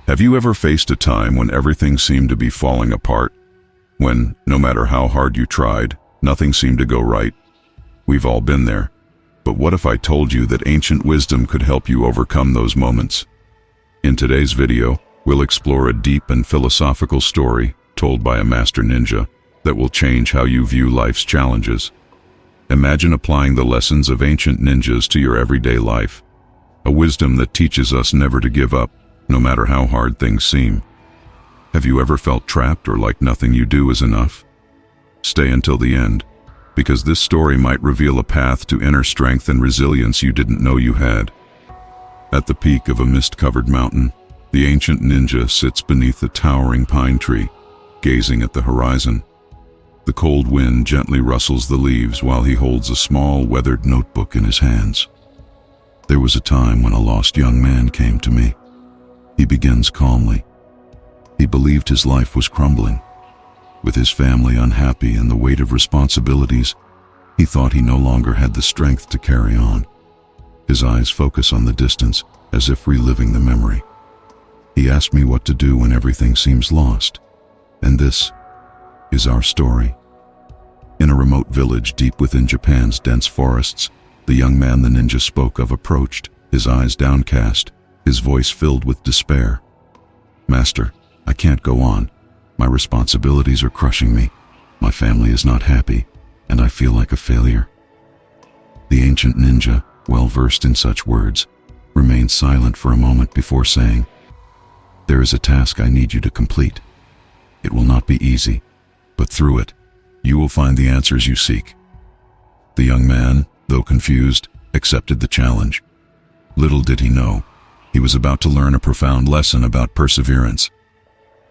Have you ever faced a time when everything seemed to be falling apart? When, no matter how hard you tried, nothing seemed to go right? We've all been there. But what if I told you that ancient wisdom could help you overcome those moments? In today's video, we'll explore a deep and philosophical story told by a master ninja that will change how you view life's challenges. Imagine applying the lessons of ancient ninjas to your everyday life, a wisdom that teaches us never to give up, no matter how hard things seem. Have you ever felt trapped or like nothing you do is enough? Stay until the end, because this story might reveal a path to inner strength and resilience you didn't know you had. At the peak of a mist-covered mountain, the ancient ninja sits beneath a towering pine tree, gazing at the horizon. The cold wind gently rustles the leaves while he holds a small, weathered notebook in his hands. There was a time when a lost young man came to me. He begins calmly. He believed his life was crumbling. With his family unhappy and the weight of responsibilities, he thought he no longer had the strength to carry on. His eyes focus on the distance, as if reliving the memory. He asked me what to do when everything seems lost. And this is our story. In a remote village deep within Japan's dense forests, the young man the ninja spoke of approached, his eyes downcast, his voice filled with despair. "Master, I can't go on. My responsibilities are crushing me. My family is not happy, and I feel like a failure." The ancient ninja, well versed in such words, remained silent for a moment before saying, "There is a task I need you to complete. It will not be easy, but through it, you will find the answers you seek." The young man, though confused, accepted the challenge. Little did he know, he was about to learn a profound lesson about perseverance.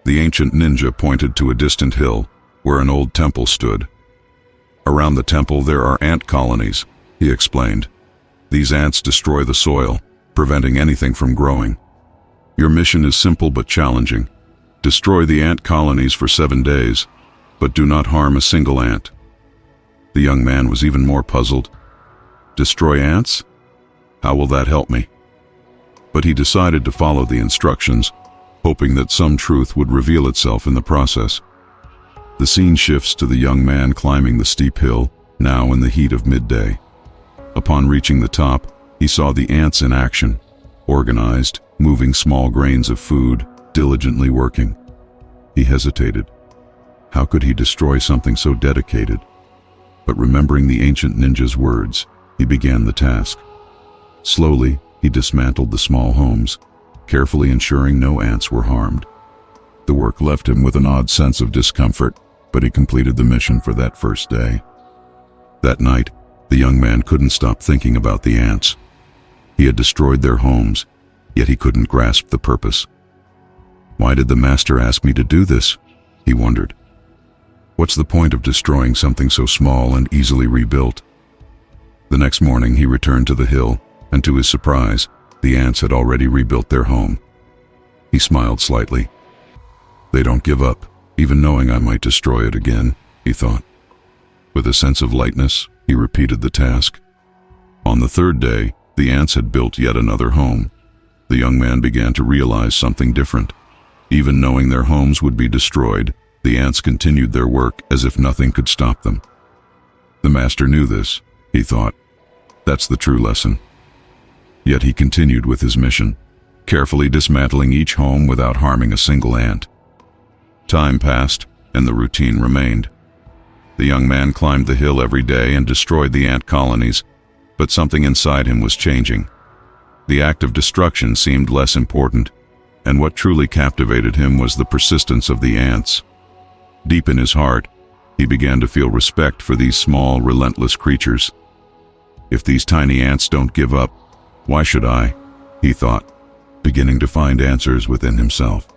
The ancient ninja pointed to a distant hill where an old temple stood. "Around the temple there are ant colonies," he explained. "These ants destroy the soil, preventing anything from growing. Your mission is simple but challenging. Destroy the ant colonies for 7 days, but do not harm a single ant." The young man was even more puzzled. "Destroy ants? How will that help me?" But he decided to follow the instructions, hoping that some truth would reveal itself in the process. The scene shifts to the young man climbing the steep hill, now in the heat of midday. Upon reaching the top, he saw the ants in action, organized, moving small grains of food, diligently working. He hesitated. How could he destroy something so dedicated? But remembering the ancient ninja's words, he began the task. Slowly, he dismantled the small homes, carefully ensuring no ants were harmed. The work left him with an odd sense of discomfort, but he completed the mission for that first day. That night, the young man couldn't stop thinking about the ants. He had destroyed their homes, yet he couldn't grasp the purpose. "Why did the master ask me to do this?" he wondered. "What's the point of destroying something so small and easily rebuilt?" The next morning he returned to the hill, and to his surprise, the ants had already rebuilt their home. He smiled slightly. "They don't give up, even knowing I might destroy it again," he thought. With a sense of lightness, he repeated the task. On the third day, the ants had built yet another home. The young man began to realize something different. Even knowing their homes would be destroyed, the ants continued their work as if nothing could stop them. The master knew this, he thought. That's the true lesson. Yet he continued with his mission, carefully dismantling each home without harming a single ant. Time passed, and the routine remained. The young man climbed the hill every day and destroyed the ant colonies, but something inside him was changing. The act of destruction seemed less important, and what truly captivated him was the persistence of the ants. Deep in his heart, he began to feel respect for these small, relentless creatures. If these tiny ants don't give up, why should I? He thought, beginning to find answers within himself.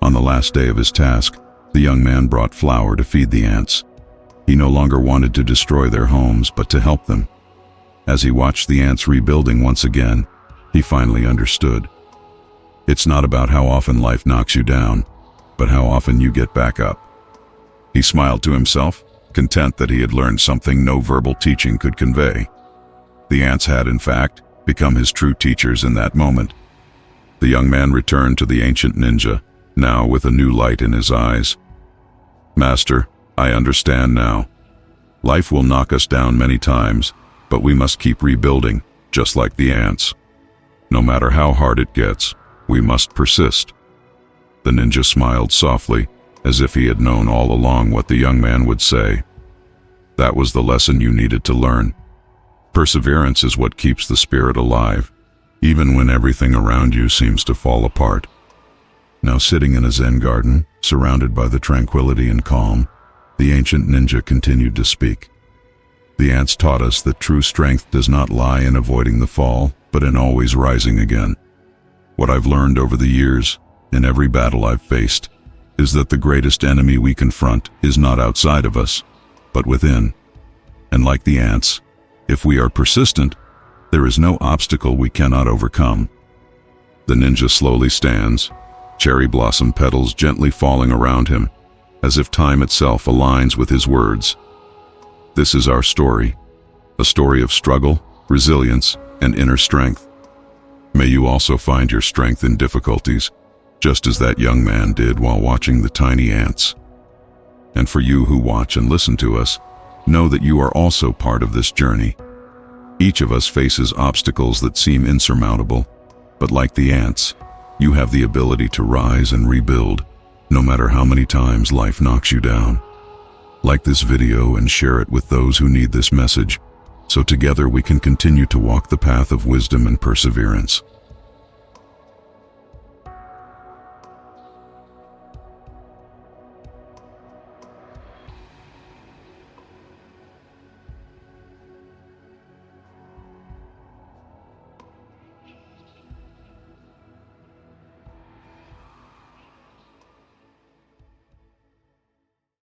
On the last day of his task, the young man brought flour to feed the ants. He no longer wanted to destroy their homes, but to help them. As he watched the ants rebuilding once again, he finally understood. It's not about how often life knocks you down, but how often you get back up. He smiled to himself, content that he had learned something no verbal teaching could convey. The ants had, in fact, become his true teachers in that moment. The young man returned to the ancient ninja, now with a new light in his eyes. Master, I understand now. Life will knock us down many times, but we must keep rebuilding, just like the ants. No matter how hard it gets, we must persist. The ninja smiled softly, as if he had known all along what the young man would say. That was the lesson you needed to learn. Perseverance is what keeps the spirit alive, even when everything around you seems to fall apart. Now sitting in a Zen garden, surrounded by the tranquility and calm, the ancient ninja continued to speak. The ants taught us that true strength does not lie in avoiding the fall, but in always rising again. What I've learned over the years, in every battle I've faced, is that the greatest enemy we confront is not outside of us, but within. And like the ants, if we are persistent, there is no obstacle we cannot overcome. The ninja slowly stands, cherry blossom petals gently falling around him, as if time itself aligns with his words. This is our story, a story of struggle, resilience, and inner strength. May you also find your strength in difficulties, just as that young man did while watching the tiny ants. And for you who watch and listen to us, know that you are also part of this journey. Each of us faces obstacles that seem insurmountable, but like the ants, you have the ability to rise and rebuild, no matter how many times life knocks you down. Like this video and share it with those who need this message, so together we can continue to walk the path of wisdom and perseverance.